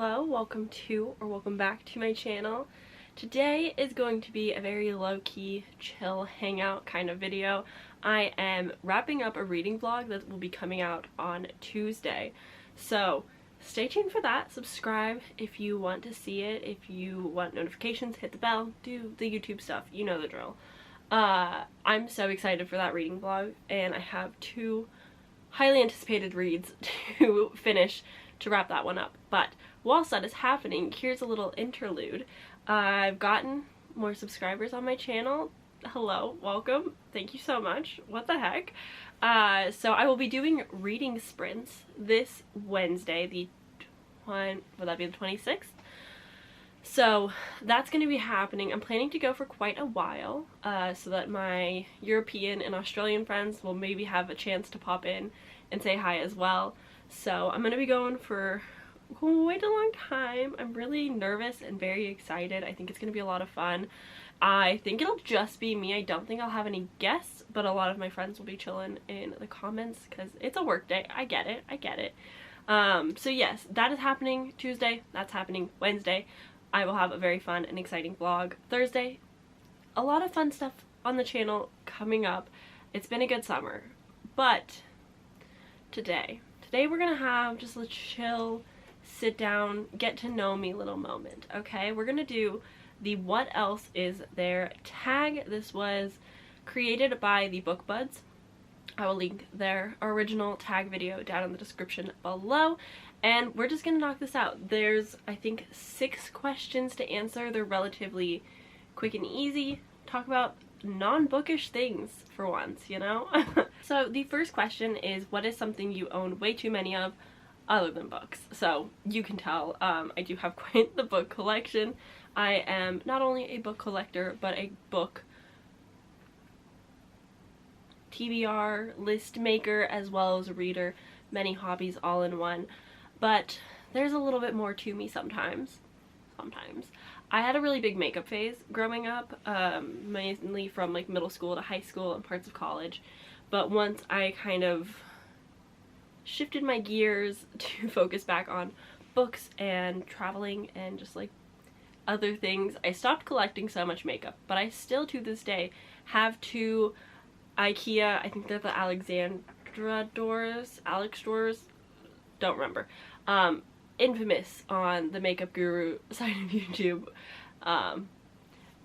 Hello, welcome back to my channel. Today is going to be a very low-key, chill, hangout kind of video. I am wrapping up a reading vlog that will be coming out on Tuesday. So stay tuned for that. Subscribe if you want to see it. If you want notifications, hit the bell, do the YouTube stuff. You know the drill. I'm so excited for that reading vlog, and I have two highly anticipated reads to finish to wrap that one up. But whilst that is happening, here's a little interlude. I've gotten more subscribers on my channel. Hello, welcome, thank you so much. What the heck? So I will be doing reading sprints this Wednesday, would that be the 26th? So that's going to be happening. I'm planning to go for quite a while, so that my European and Australian friends will maybe have a chance to pop in and say hi as well. So I'm going to be going for quite a long time. I'm really nervous and very excited. I think it's going to be a lot of fun. I think it'll just be me. I don't think I'll have any guests, but a lot of my friends will be chilling in the comments because it's a work day. I get it. So yes, that is happening Tuesday. That's happening Wednesday. I will have a very fun and exciting vlog Thursday. A lot of fun stuff on the channel coming up. It's been a good summer. But today we're gonna have just a chill, sit down, get to know me little moment, okay? We're gonna do the What Else Is There tag. This was created by the Book Buds. I will link their original tag video down in the description below. And we're just gonna knock this out. There's, I think, 6 questions to answer. They're relatively quick and easy. Talk about non-bookish things for once, you know? So the first question is, what is something you own way too many of other than books? So you can tell I do have quite the book collection. I am not only a book collector, but a book TBR, list maker, as well as a reader. Many hobbies all in one. But there's a little bit more to me sometimes. I had a really big makeup phase growing up, mainly from like middle school to high school and parts of college. But once I kind of shifted my gears to focus back on books and traveling and just like other things, I stopped collecting so much makeup. But I still to this day have 2 IKEA, I think they're the Alexandra doors, Alex doors, don't remember. Infamous on the Makeup Guru side of YouTube.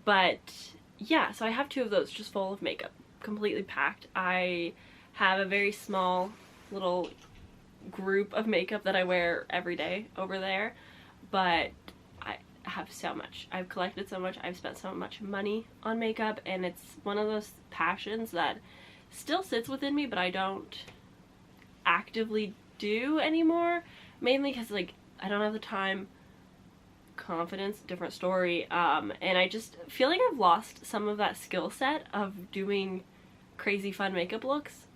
But yeah, so I have 2 of those just full of makeup, completely packed. I have a very small little group of makeup that I wear every day over there, but I have so much. I've collected so much. I've spent so much money on makeup, and it's one of those passions that still sits within me, but I don't actively do anymore, mainly because like I don't have the time, confidence, different story, and I just feel like I've lost some of that skill set of doing crazy fun makeup looks.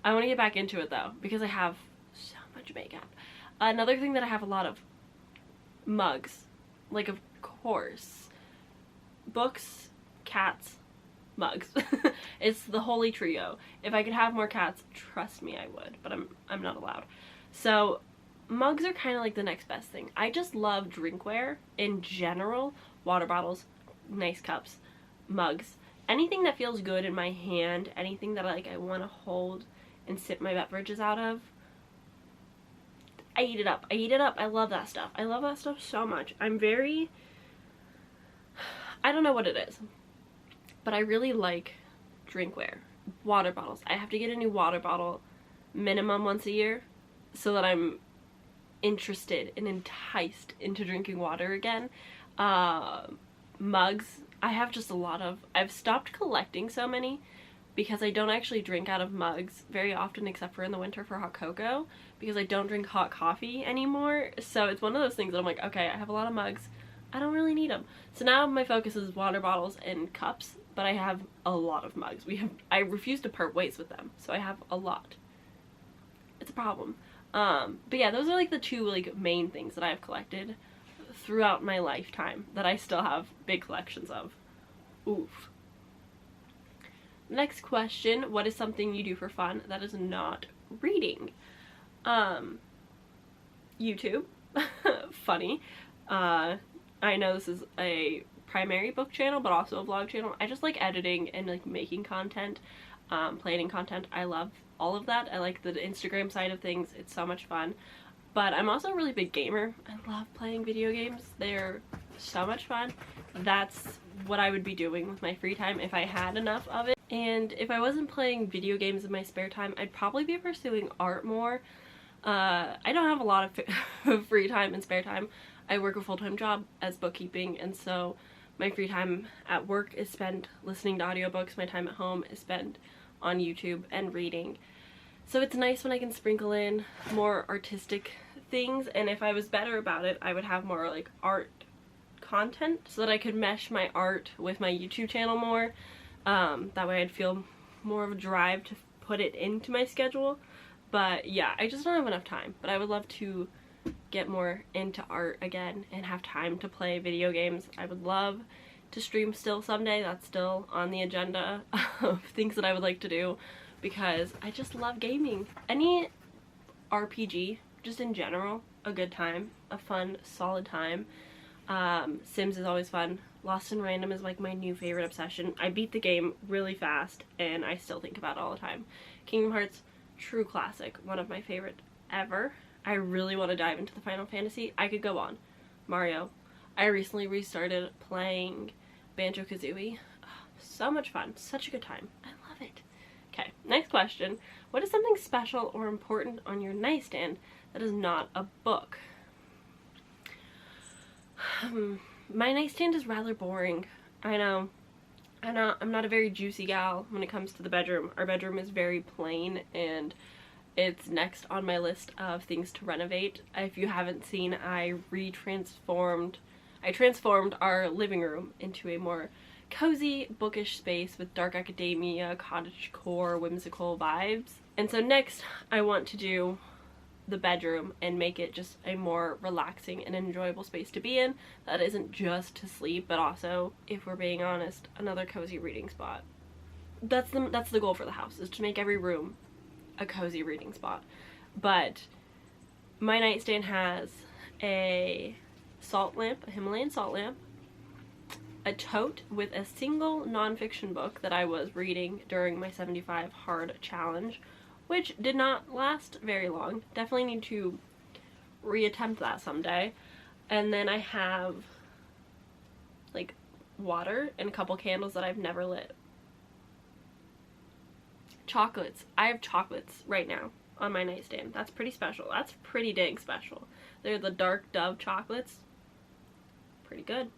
I want to get back into it though, because I have so much makeup. Another thing that I have a lot of, mugs, like of course, books, cats, mugs. It's the holy trio. If I could have more cats, trust me I would, but I'm not allowed. So mugs are kind of like the next best thing. I just love drinkware in general. Water bottles, nice cups, mugs, anything that feels good in my hand, anything that I want to hold and sip my beverages out of. I eat it up. I love that stuff. I love that stuff so much. I don't know what it is, but I really like drinkware. Water bottles. I have to get a new water bottle minimum once a year so that I'm interested and enticed into drinking water again. Mugs. I have just a lot of. I've stopped collecting so many because I don't actually drink out of mugs very often, except for in the winter for hot cocoa, because I don't drink hot coffee anymore. So it's one of those things that I'm like, okay, I have a lot of mugs. I don't really need them. So now my focus is water bottles and cups, but I have a lot of mugs. I refuse to part ways with them, so I have a lot. It's a problem. But yeah, those are like the 2 like main things that I've collected throughout my lifetime that I still have big collections of. Oof. Next question, what is something you do for fun that is not reading? YouTube. funny. I know this is a primary book channel, but also a vlog channel. I just like editing and like making content, planning content. I love all of that. I like the Instagram side of things. It's so much fun. But I'm also a really big gamer. I love playing video games. They're so much fun. That's what I would be doing with my free time if I had enough of it. And if I wasn't playing video games in my spare time, I'd probably be pursuing art more. I don't have a lot of free time and spare time. I work a full-time job as bookkeeping, and so my free time at work is spent listening to audiobooks. My time at home is spent on YouTube and reading. So it's nice when I can sprinkle in more artistic things, and if I was better about it, I would have more like art content so that I could mesh my art with my YouTube channel more. That way I'd feel more of a drive to put it into my schedule. But yeah, I just don't have enough time. But I would love to get more into art again and have time to play video games. I would love to stream still someday. That's still on the agenda of things that I would like to do, because I just love gaming. Any RPG, just in general, a good time, a fun, solid time. Sims is always fun. Lost in Random is like my new favorite obsession. I beat the game really fast and I still think about it all the time. Kingdom Hearts, true classic, one of my favorite ever. I really want to dive into the Final Fantasy. I could go on. Mario. I recently restarted playing Banjo-Kazooie. Oh, so much fun. Such a good time. I love it. Okay, next question. What is something special or important on your nightstand that is not a book? My nightstand is rather boring. I know. I'm not a very juicy gal when it comes to the bedroom. Our bedroom is very plain, and it's next on my list of things to renovate. If you haven't seen, I transformed our living room into a more cozy, bookish space with dark academia, cottagecore, whimsical vibes. And so next, I want to do the bedroom and make it just a more relaxing and enjoyable space to be in that isn't just to sleep, but also, if we're being honest, another cozy reading spot. That's the goal for the house, is to make every room a cozy reading spot. But my nightstand has a salt lamp, a Himalayan salt lamp, a tote with a single nonfiction book that I was reading during my 75 hard challenge, which did not last very long. Definitely need to reattempt that someday. And then I have like water and a couple candles that I've never lit. Chocolates. I have chocolates right now on my nightstand. That's pretty special. That's pretty dang special. They're the Dark Dove chocolates. Pretty good.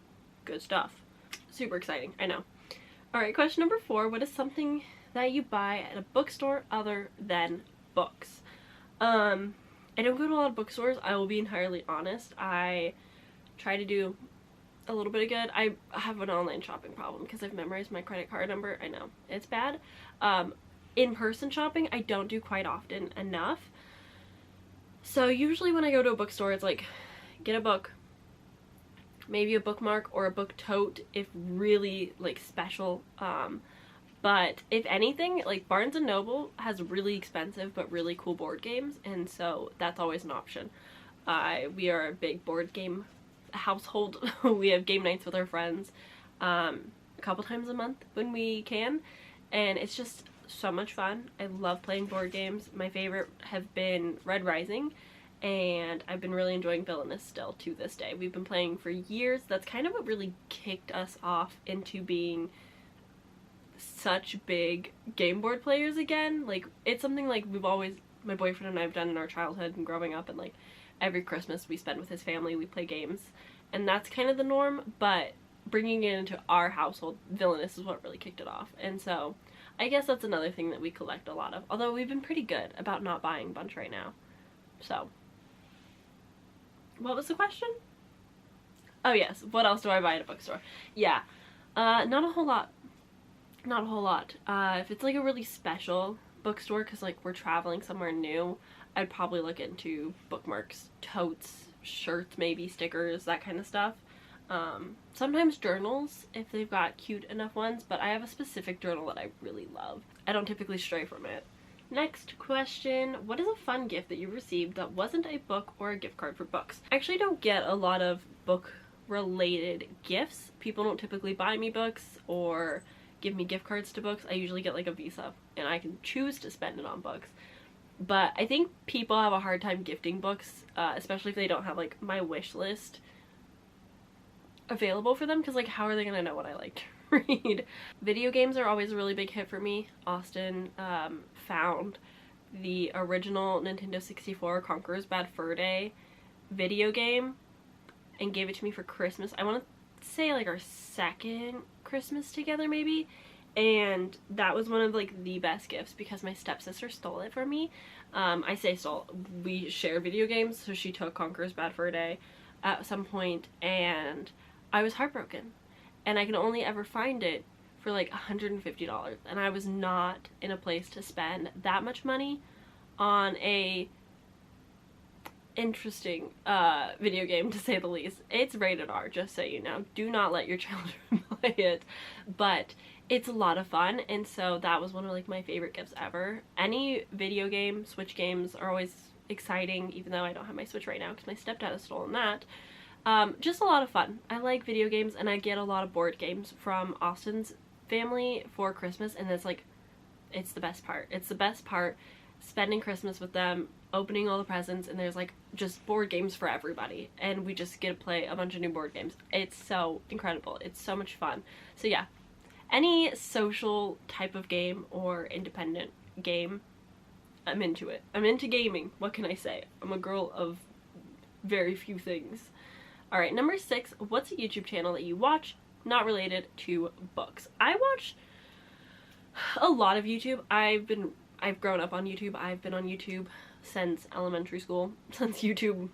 Good stuff. Super exciting, I know. Alright, question number 4. What is something that you buy at a bookstore other than books? I don't go to a lot of bookstores, I will be entirely honest. I try to do a little bit of good. I have an online shopping problem because I've memorized my credit card number. I know, it's bad. In-person shopping I don't do quite often enough. So usually when I go to a bookstore, it's like, get a book, maybe a bookmark or a book tote if really like special. But if anything, like Barnes & Noble has really expensive but really cool board games, and so that's always an option. We are a big board game household. We have game nights with our friends a couple times a month when we can, and it's just so much fun. I love playing board games. My favorite have been Red Rising, and I've been really enjoying Villainous still to this day. We've been playing for years. That's kind of what really kicked us off into being such big game board players again. Like, it's something like we've always, my boyfriend and I have done in our childhood and growing up, and like every Christmas we spend with his family, we play games, and that's kind of the norm. But bringing it into our household, Villainous is what really kicked it off. And so I guess that's another thing that we collect a lot of, although we've been pretty good about not buying a bunch right now. So what was the question? Oh yes, what else do I buy at a bookstore? Yeah, not a whole lot. Not a whole lot. If it's like a really special bookstore, because like we're traveling somewhere new, I'd probably look into bookmarks, totes, shirts, maybe stickers, that kind of stuff. Sometimes journals if they've got cute enough ones, but I have a specific journal that I really love. I don't typically stray from it. Next question, what is a fun gift that you received that wasn't a book or a gift card for books? I actually don't get a lot of book related gifts. People don't typically buy me books or give me gift cards to books. I usually get like a Visa and I can choose to spend it on books. But I think people have a hard time gifting books, especially if they don't have like my wish list available for them, because like how are they gonna know what I like to read? Video games are always a really big hit for me. Austin found the original Nintendo 64 Conker's Bad Fur Day video game and gave it to me for Christmas. I want to say like our second Christmas together maybe, and that was one of like the best gifts because my stepsister stole it from me. I say stole, we share video games, so she took Conker's Bad Fur Day at some point and I was heartbroken, and I can only ever find it for like $150, and I was not in a place to spend that much money on a interesting video game, to say the least. It's rated R, just so you know. Do not let your children play it, but it's a lot of fun, and so that was one of like my favorite gifts ever. Any video game, Switch games are always exciting, even though I don't have my Switch right now because my stepdad has stolen that. Just a lot of fun. I like video games, and I get a lot of board games from Austin's family for Christmas, and it's like, it's the best part. It's the best part, spending Christmas with them, opening all the presents, and there's like just board games for everybody, and we just get to play a bunch of new board games. It's so incredible. It's so much fun. So yeah, any social type of game or independent game, I'm into it. I'm into gaming. What can I say? I'm a girl of very few things. Alright, number 6, what's a YouTube channel that you watch not related to books? I watch a lot of YouTube. I've grown up on YouTube. I've been on YouTube since elementary school, since YouTube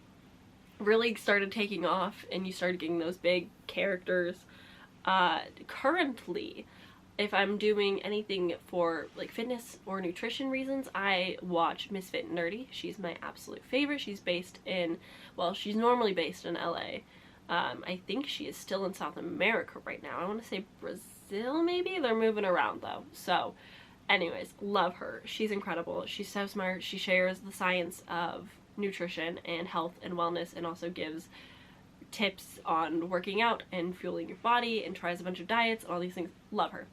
really started taking off and you started getting those big characters. Currently, if I'm doing anything for like fitness or nutrition reasons, I watch Misfit Nerdy. She's my absolute favorite. She's based in, well, she's normally based in LA. I think she is still in South America right now. I want to say Brazil maybe? They're moving around though. So anyways, love her. She's incredible. She's so smart. She shares the science of nutrition and health and wellness, and also gives tips on working out and fueling your body, and tries a bunch of diets and all these things. Love her.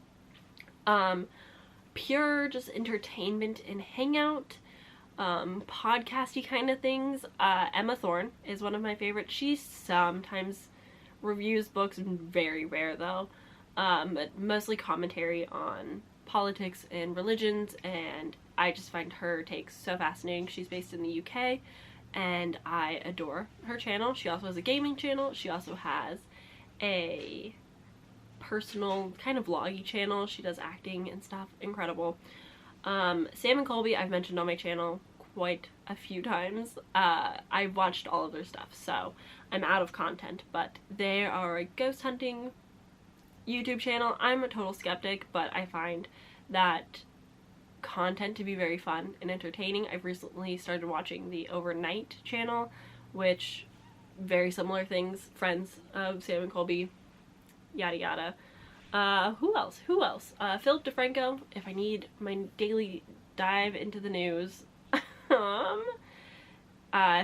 Pure just entertainment and hangout, podcasty kind of things. Emma Thorne is one of my favorites. She sometimes reviews books, very rare though, but mostly commentary on politics and religions, and I just find her takes so fascinating. She's based in the UK, and I adore her channel. She also has a gaming channel. She also has a personal kind of vloggy channel. She does acting and stuff. Incredible. Sam and Colby I've mentioned on my channel quite a few times. I've watched all of their stuff, so I'm out of content, but they are a ghost hunting YouTube channel. I'm a total skeptic, but I find that content to be very fun and entertaining. I've recently started watching the Overnight channel, which very similar things, friends of Sam and Colby, yada yada. Who else? Philip DeFranco, if I need my daily dive into the news. If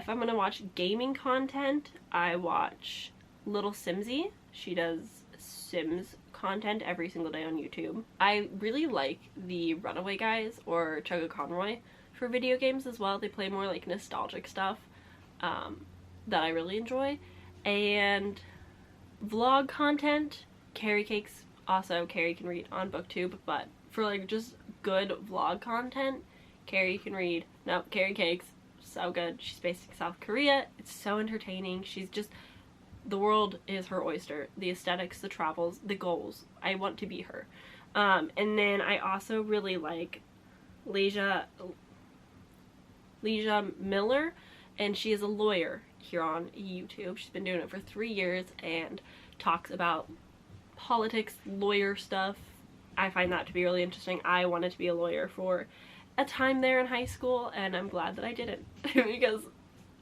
I'm gonna watch gaming content, I watch Little Simsy. She does Sims content every single day on YouTube. I really like the Runaway Guys or Chugga Conroy for video games as well. They play more like nostalgic stuff that I really enjoy. And vlog content, Carrie Cakes. Also, Carrie can read on BookTube, but for like just good vlog content, Carrie can read. No, Carrie Cakes, so good. She's based in South Korea. It's so entertaining. She's just, the world is her oyster. The aesthetics, the travels, the goals. I want to be her. And then I also really like Leisha Miller, and she is a lawyer here on YouTube. She's been doing it for 3 years and talks about politics, lawyer stuff. I find that to be really interesting. I wanted to be a lawyer for a time there in high school, and I'm glad that I didn't because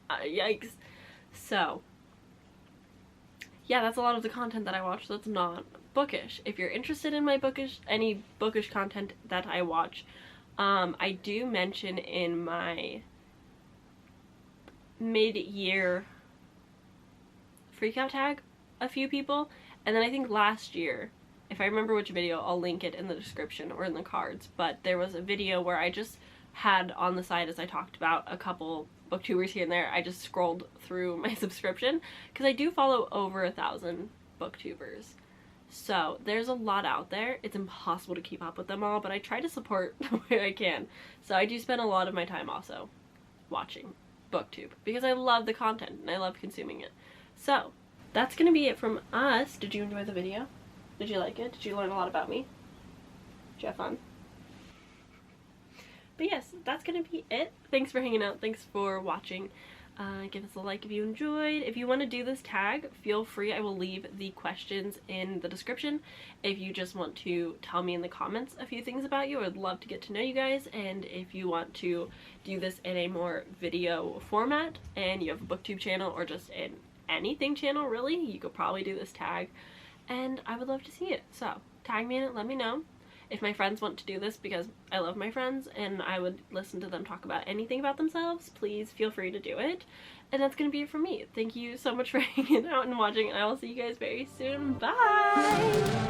yikes. So yeah, that's a lot of the content that I watch that's not bookish. If you're interested in my any bookish content that I watch, I do mention in my mid-year freakout tag a few people, and then I think last year, if I remember which video, I'll link it in the description or in the cards, but there was a video where I just had on the side, as I talked about, a couple booktubers here and there. I just scrolled through my subscription because I do follow over 1,000 booktubers. So there's a lot out there. It's impossible to keep up with them all, but I try to support where I can. So I do spend a lot of my time also watching booktube because I love the content and I love consuming it. So that's gonna be it from us. Did you enjoy the video? Did you like it? Did you learn a lot about me? Did you have fun? But yes, that's gonna be it. Thanks for hanging out. Thanks for watching. Give us a like if you enjoyed. If you want to do this tag, feel free. I will leave the questions in the description. If you just want to tell me in the comments a few things about you, I would love to get to know you guys. And if you want to do this in a more video format and you have a booktube channel or just an anything channel really, you could probably do this tag. And I would love to see it. So tag me in it, let me know. If my friends want to do this, because I love my friends and I would listen to them talk about anything about themselves, please feel free to do it. And that's gonna be it for me. Thank you so much for hanging out and watching, and I will see you guys very soon. Bye!